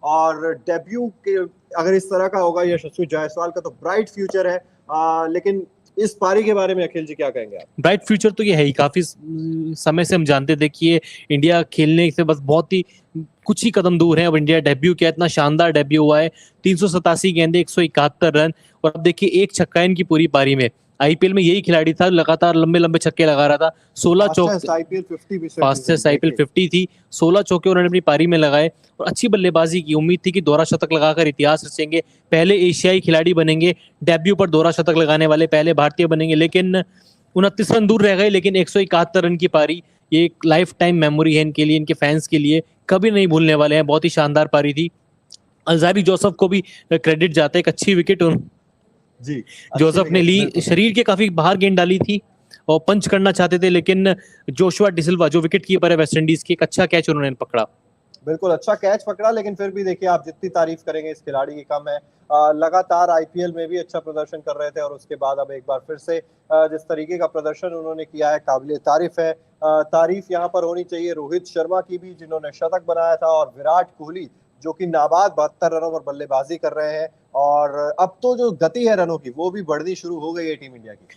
और डेब्यू के अगर इस तरह का होगा यशस्वी जायसवाल का तो ब्राइट फ्यूचर है। लेकिन इस पारी के बारे में अखिल जी क्या कहेंगे आप? ब्राइट फ्यूचर तो ये है ही, काफी समय से हम जानते थे कि ये इंडिया खेलने से बस बहुत ही कुछ ही कदम दूर है। अब इंडिया डेब्यू किया, इतना शानदार डेब्यू हुआ है, 387 गेंदे, 171 रन, और अब देखिए एक छक्का इनकी पूरी पारी में। आईपीएल में यही खिलाड़ी था, लगातार लंबे लंबे छक्के लगा रहा था, 16 फास्टेस्ट आईपीएल 50 भी फास्टेस्ट आईपीएल 50 थी, 16 चौके उन्होंने अपनी पारी में लगाए और अच्छी बल्लेबाजी की। उम्मीद थी कि दोहरा शतक लगाकर इतिहास रचेंगे, पहले एशियाई खिलाड़ी बनेंगे, डेब्यू पर दोहरा शतक लगाने वाले पहले भारतीय बनेंगे, लेकिन 29 रन दूर रह गए। लेकिन 171 रन की पारी, ये एक लाइफ टाइम मेमोरी है इनके लिए, इनके फैंस के लिए, कभी नहीं भूलने वाले हैं। बहुत ही शानदार पारी थी। अलजारी जोसेफ को भी क्रेडिट जाता है, एक अच्छी विकेट जी जोसेफ ने ली, शरीर के काफी बाहर गेंद डाली थी और पंच करना चाहते थे, लेकिन जोशुआ डिसिल्वा जो विकेट कीपर है वेस्ट इंडीज की, एक अच्छा कैच उन्होंने पकड़ा। बिल्कुल अच्छा कैच पकड़ा, लेकिन फिर भी देखिए आप जितनी तारीफ करेंगे इस खिलाड़ी की कम है। लगातार आईपीएल में भी अच्छा प्रदर्शन कर रहे थे और उसके बाद अब एक बार फिर से जिस तरीके का प्रदर्शन उन्होंने किया है काबिल तारीफ है। तारीफ यहाँ पर होनी चाहिए रोहित शर्मा की भी, जिन्होंने शतक बनाया था, और विराट कोहली जो कि नाबाद 72 रनों पर बल्लेबाजी कर रहे हैं। और अब तो जो गति है रनों की वो भी बढ़नी शुरू हो गई है टीम इंडिया की।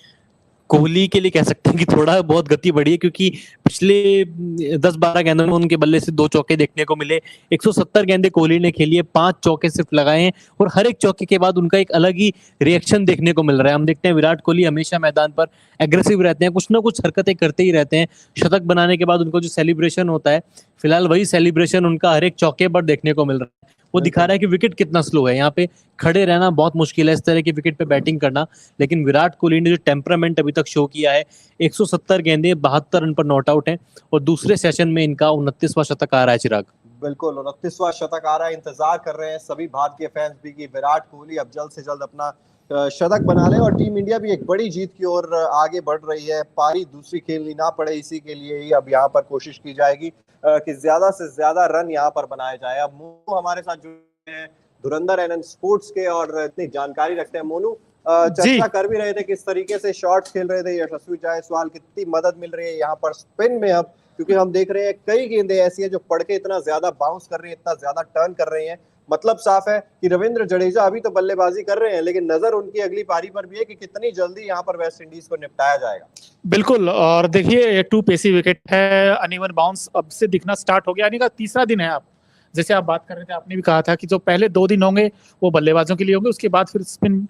कोहली के लिए कह सकते हैं कि थोड़ा बहुत गति बढ़ी है, क्योंकि पिछले 10-12 गेंदों में उनके बल्ले से 2 चौके देखने को मिले। 170 गेंदे कोहली ने खेली है, 5 चौके सिर्फ लगाए हैं, और हर एक चौके के बाद उनका एक अलग ही रिएक्शन देखने को मिल रहा है। हम देखते हैं विराट कोहली हमेशा मैदान पर एग्रेसिव रहते हैं, कुछ ना कुछ हरकतें करते ही रहते हैं। शतक बनाने के बाद उनको जो सेलिब्रेशन होता है, फिलहाल वही सेलिब्रेशन उनका हर एक चौके पर देखने को मिल रहा है। वो दिखा रहा है कि विकेट कितना स्लो है, यहाँ पे खड़े रहना बहुत मुश्किल है, इस तरह की विकेट पे बैटिंग करना। लेकिन विराट कोहली ने जो टेम्परामेंट अभी तक शो किया है, 170 गेंदे 72 रन पर नॉट आउट है, और दूसरे सेशन में इनका 29वां शतक आ रहा है। चिराग, बिल्कुल 29वां शतक आ रहा है। इंतजार कर रहे हैं सभी भारतीय फैंस भी कि विराट कोहली अब जल्द से जल्द अपना शतक बना ले, और टीम इंडिया भी एक बड़ी जीत की ओर आगे बढ़ रही है। पारी दूसरी खेलनी ना पड़े, इसी के लिए ही अब यहाँ पर कोशिश की जाएगी कि ज्यादा से ज्यादा रन यहाँ पर बनाए जाए। अब मोनू हमारे साथ जुड़े हैं, धुरंधर एनएन स्पोर्ट्स के, और इतनी जानकारी रखते हैं। मोनू, चर्चा कर भी रहे थे किस तरीके से शॉट्स खेल रहे थे यशस्वी जायसवाल, कितनी मदद मिल रही है यहाँ पर स्पिन में अब, क्योंकि हम देख रहे हैं कई गेंदें ऐसी हैं जो पड़ के इतना ज्यादा बाउंस कर रही है, इतना ज्यादा टर्न कर रही हैं। मतलब साफ है कि रविंद्र जडेजा अभी तो बल्लेबाजी कर रहे हैं, लेकिन नजर उनकी अगली पारी पर भी है कि कितनी जल्दी यहाँ पर वेस्ट इंडीज को निपटाया जाएगा। बिल्कुल, और देखिए ये 2 पेसी विकेट है, अनइवन बाउंस अब से दिखना स्टार्ट हो गया, यानी का तीसरा दिन है। आप जैसे आप बात कर रहे थे, आपने भी कहा था कि जो पहले 2 दिन होंगे वो बल्लेबाजों के लिए होंगे, उसके बाद फिर स्पिन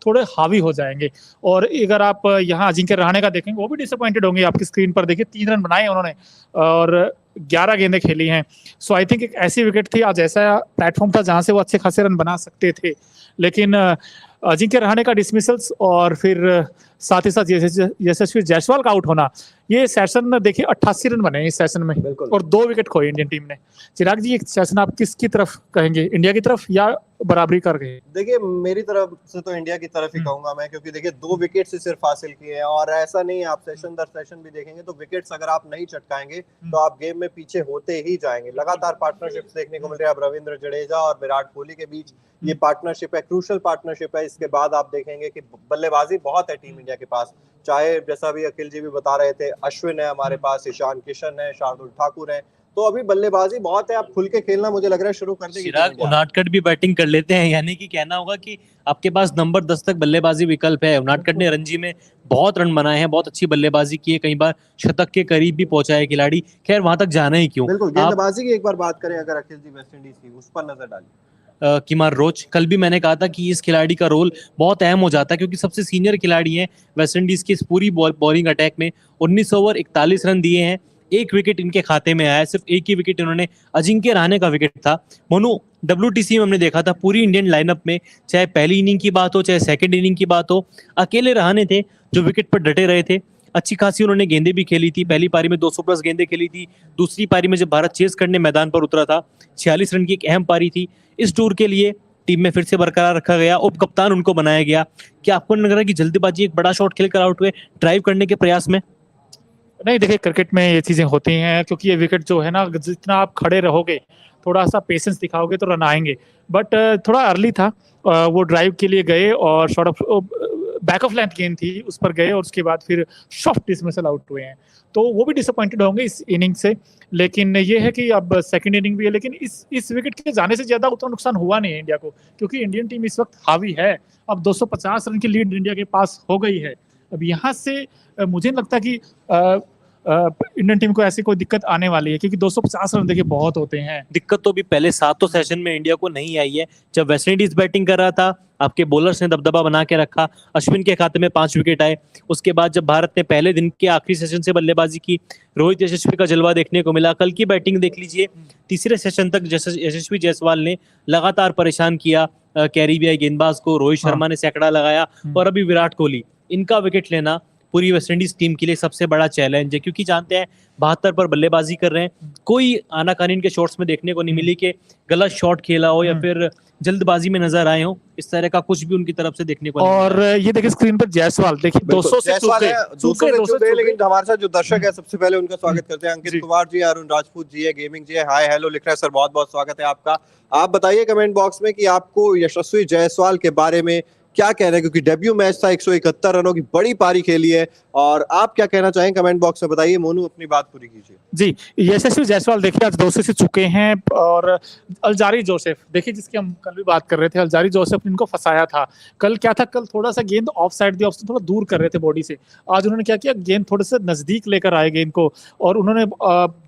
थोड़े हावी हो जाएंगे। और अगर आप यहाँ अजिंक्य रहाणे का देखेंगे, वो भी डिसअपॉइंटेड होंगे। आपकी स्क्रीन पर देखिए 3 रन बनाए उन्होंने और 11 गेंदें खेली हैं। सो आई थिंक एक ऐसी विकेट थी, आज ऐसा प्लेटफॉर्म था जहां से वो अच्छे खासे रन बना सकते थे, लेकिन अजिंक्य रहाणे का डिसमिसल्स और फिर साथ ही साथ यशस्वी जायसवाल का आउट होना, ये सेशन में देखिए 88 रन बने इस सेशन में, और 2 विकेट खोए इंडियन टीम ने। चिराग जी, ये सेशन आप किसकी तरफ कहेंगे, इंडिया की तरफ या बराबरी कर गए? देखिए मेरी तरफ से तो इंडिया की तरफ ही कहूंगा मैं, क्योंकि देखिए 2 विकेट से सिर्फ हासिल किए हैं, और ऐसा नहीं है, आप सेशन दर सेशन भी देखेंगे तो विकेट्स अगर आप नहीं चटकाएंगे तो आप गेम में पीछे होते ही जाएंगे। लगातार पार्टनरशिप्स देखने को मिल रही है अब रविंद्र जडेजा और विराट कोहली के बीच, ये पार्टनरशिप है, क्रूशल पार्टनरशिप है। इसके बाद आप देखेंगे कि बल्लेबाजी बहुत है टीम इंडिया के पास, चाहे जैसा भी अखिल जी भी बता रहे थे, अश्विन है हमारे पास, ईशान किशन है, शार्दुल ठाकुर है, तो अभी बल्लेबाजी बहुत है। आप खुल के खेलना मुझे लग रहा है शुरू कर देंगे। चिराग, उनादकट भी बैटिंग कर लेते हैं, यानी कि कहना होगा कि आपके पास नंबर 10 तक बल्लेबाजी विकल्प है। उनादकट ने रणजी में बहुत रन बनाए हैं, बहुत अच्छी बल्लेबाजी की है, कई बार शतक के करीब भी पहुंचा है खिलाड़ी। खैर, वहां तक जाना ही क्यों। बिल्कुल, गेंदबाजी की एक बार बात करें अगर अखिल जी वेस्ट इंडीज की, उस पर नजर डालिए। किमार रोच, कल भी मैंने कहा था कि इस खिलाड़ी का रोल बहुत अहम हो जाता है, क्योंकि सबसे सीनियर खिलाड़ी हैं वेस्ट इंडीज की इस पूरी बॉलिंग अटैक में। 19 ओवर 41 रन दिए हैं, 1 विकेट इनके खाते में आया है, सिर्फ 1 ही विकेट इन्होंने, अजिंक्य रहाणे का विकेट था। मोनू, WTC में हमने देखा था पूरी इंडियन लाइनअप में, चाहे पहली इनिंग की बात हो चाहे सेकंड इनिंग की बात हो, अकेले रहाणे थे जो विकेट पर डटे रहे थे। अच्छी खासी उन्होंने गेंदें भी खेली थी, पहली पारी में 200 प्लस गेंदें खेली थी, दूसरी पारी में जब भारत चेस करने मैदान पर उतरा था 46 रन की एक अहम पारी थी। इस टूर के लिए टीम में फिर से बरकरार रखा गया, उप कप्तान उनको बनाया गया। क्या आपको नहीं लग रहा कि जल्दबाजी, एक बड़ा शॉट खेलकर आउट हुए ड्राइव करने के प्रयास में? नहीं, देखिए क्रिकेट में ये चीजें होती हैं, क्योंकि ये विकेट जो है ना, जितना आप खड़े रहोगे, थोड़ा सा पेशेंस दिखाओगे तो रन आएंगे, बट थोड़ा अर्ली था। वो ड्राइव के लिए गए और short of back of length गेंद थी उस पर गए और उसके बाद फिर सॉफ्ट डिसमिसल आउट हुए हैं, तो वो भी डिसअपॉइंटेड होंगे इस इनिंग से। लेकिन ये है कि अब सेकंड इनिंग भी है, लेकिन इस विकेट के जाने से ज्यादा उतना नुकसान हुआ नहीं है इंडिया को, क्योंकि इंडियन टीम इस वक्त हावी है। अब 250 रन की लीड इंडिया के पास हो गई है। अब यहाँ से मुझे नहीं लगता कि इंडियन टीम को ऐसी कोई दिक्कत आने वाली है, क्योंकि 250 रन देखिए बहुत होते हैं। दिक्कत तो अभी पहले 7 सेशन में इंडिया को नहीं आई है। जब वेस्टइंडीज बैटिंग कर रहा था, आपके बॉलर्स ने दबदबा बना के रखा, अश्विन के खाते में 5 विकेट आए। उसके बाद जब भारत ने पहले दिन के आखिरी सेशन से बल्लेबाजी की, रोहित यशस्वी का जलवा देखने को मिला। कल की बैटिंग देख लीजिए, तीसरे सेशन तक यशस्वी जायसवाल ने लगातार परेशान किया कैरिबियाई गेंदबाज को। रोहित शर्मा ने सैकड़ा लगाया, और अभी विराट कोहली, इनका विकेट लेना पूरी वेस्टइंडीज टीम के लिए सबसे बड़ा चैलेंज है, क्योंकि जानते हैं 72 पर बल्लेबाजी कर रहे हैं। कोई आनाकानी इनके शॉट्स में देखने को नहीं मिली कि गलत शॉट खेला हो या फिर जल्दबाजी में नजर आए हो, इस तरह का कुछ भी उनकी तरफ से देखने को नहीं मिला। और ये देखिए स्क्रीन पर जायसवाल, देखिए 200 से चूके, लेकिन हमारे साथ जो दर्शक है सबसे पहले उनका स्वागत करते हैं। अंकित कुमार जी, अरुण राजपूत जी है, गेमिंग जी है, हाय हेलो लिख रहे हैं। सर बहुत बहुत स्वागत है आपका। आप बताइए कमेंट बॉक्स में कि आपको यशस्वी जायसवाल के बारे में क्या कह रहे हैं, क्योंकि डेब्यू मैच था, 171 रनों की बड़ी पारी खेली है, और आप क्या कहना चाहें कमेंट बॉक्स में बताइए। मोनू अपनी बात पूरी कीजिए। जी, यशस्वी जायसवाल देखिए आज 200 से चुके हैं, और अल्जारी जोसेफ देखिए, जिसकी हम कल भी बात कर रहे थे, अल्जारी जोसेफ ने इनको फंसाया था। कल क्या था, कल थोड़ा सा गेंद ऑफ साइड थी, ऑफ से थोड़ा दूर कर रहे थे बॉडी से। आज उन्होंने क्या किया, गेंद थोड़े से नजदीक लेकर आए गेंद को, और उन्होंने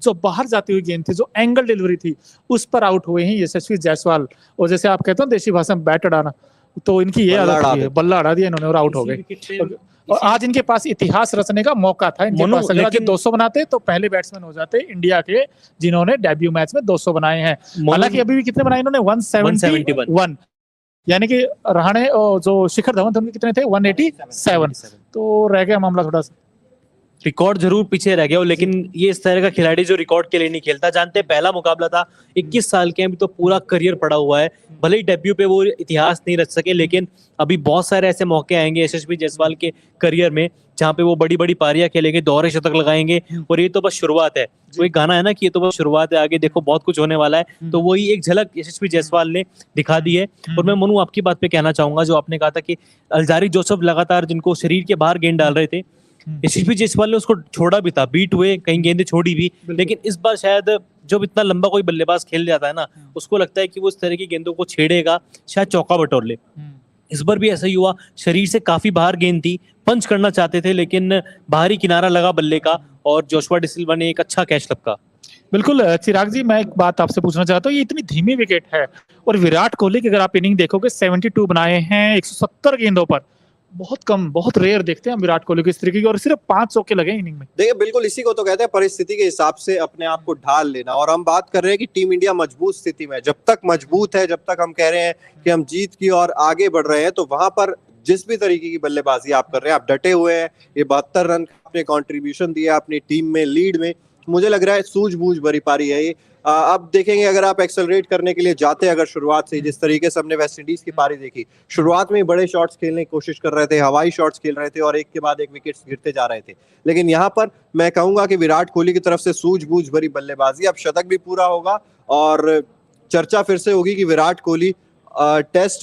जो बाहर जाती हुई गेंद थी, जो एंगल डिलीवरी थी, उस पर आउट हुए हैं यशस्वी जायसवाल। और जैसे आप कहते हो देशी भाषा में बैट अड़ाना, तो इनकी ये आदत है, बल्ला अड़ा दिया इन्होंने और आउट हो गए। और आज इनके पास इतिहास रचने का मौका था इनके पास। अगर आज 200 बनाते तो पहले बैट्समैन हो जाते इंडिया के जिन्होंने डेब्यू मैच में 200 बनाए हैं। हालांकि अभी भी कितने बनाए इन्होंने, 171, यानी कि रहाणे जो शिखर धवन थे उनके कितने थे, 187। तो रह गया मामला थोड़ा सा, रिकॉर्ड जरूर पीछे रह गया हो, लेकिन ये इस तरह का खिलाड़ी जो रिकॉर्ड के लिए नहीं खेलता। जानते हैं पहला मुकाबला था, 21 साल के हैं, अभी तो पूरा करियर पड़ा हुआ है। भले ही डेब्यू पे वो इतिहास नहीं रच सके, लेकिन अभी बहुत सारे ऐसे मौके आएंगे यशस्वी जायसवाल के करियर में जहाँ पे वो बड़ी बड़ी पारियां खेलेंगे, दोहरे शतक लगाएंगे, और ये तो बस शुरुआत है। वो एक गाना है ना कि ये तो बस शुरुआत है, आगे देखो बहुत कुछ होने वाला है। तो वही एक झलक यशस्वी जायसवाल ने दिखा दी है। और मैं मनु आपकी बात पे कहना चाहूंगा, जो आपने कहा था कि अल्जारी जोसेफ लगातार जिनको शरीर के बाहर गेंद डाल रहे थे, यशस्वी जायसवाल ने उसको छोड़ा भी था, बीट हुए, कहीं गेंदें छोड़ी भी, लेकिन इस बार शायद जब इतना लंबा कोई बल्लेबाज खेल जाता है ना, उसको लगता है कि वो इस तरह की गेंदों को छेड़ेगा, शायद चौका बटोर ले। इस बार भी ऐसा ही हुआ, शरीर से काफी बाहर गेंद थी, पंच करना चाहते थे, लेकिन बाहरी किनारा लगा बल्ले का, और जोशुआ डिसिल्वा ने एक अच्छा कैच लपका। बिल्कुल चिराग जी, मैं एक बात आपसे पूछना चाहता हूँ, ये इतनी धीमी विकेट है, और विराट कोहली की अगर आप इनिंग देखोगे 72 बनाए हैं 170 गेंदों पर, बहुत कम, बहुत रेयर देखते हैं हम विराट कोहली को इस तरीके की, और सिर्फ 5 चौके लगे इनिंग में। देखिए बिल्कुल इसी को तो कहते हैं परिस्थिति के हिसाब से अपने आप को ढाल लेना। और हम बात कर रहे हैं कि टीम इंडिया मजबूत स्थिति में, जब तक मजबूत है, जब तक हम कह रहे हैं कि हम जीत की और आगे बढ़ रहे हैं, तो वहां पर जिस भी तरीके की बल्लेबाजी आप कर रहे हैं, आप डटे हुए हैं, ये 72 रन अपने कंट्रीब्यूशन दिया अपनी टीम में, लीड में, मुझे लग रहा है सूझबूझ भरी पारी है ये। अब देखेंगे अगर आप एक्सेलरेट करने के लिए जाते, अगर शुरुआत से जिस तरीके से हमने वेस्ट इंडीज की पारी देखी, शुरुआत में बड़े शॉट्स खेलने की कोशिश कर रहे थे, हवाई शॉट्स खेल रहे थे, और एक के बाद एक विकेट्स गिरते जा रहे थे, लेकिन यहाँ पर मैं कहूंगा कि विराट कोहली की तरफ से सूझबूझ भरी बल्लेबाजी, अब शतक भी पूरा होगा, और चर्चा फिर से होगी कि विराट कोहली टेस्ट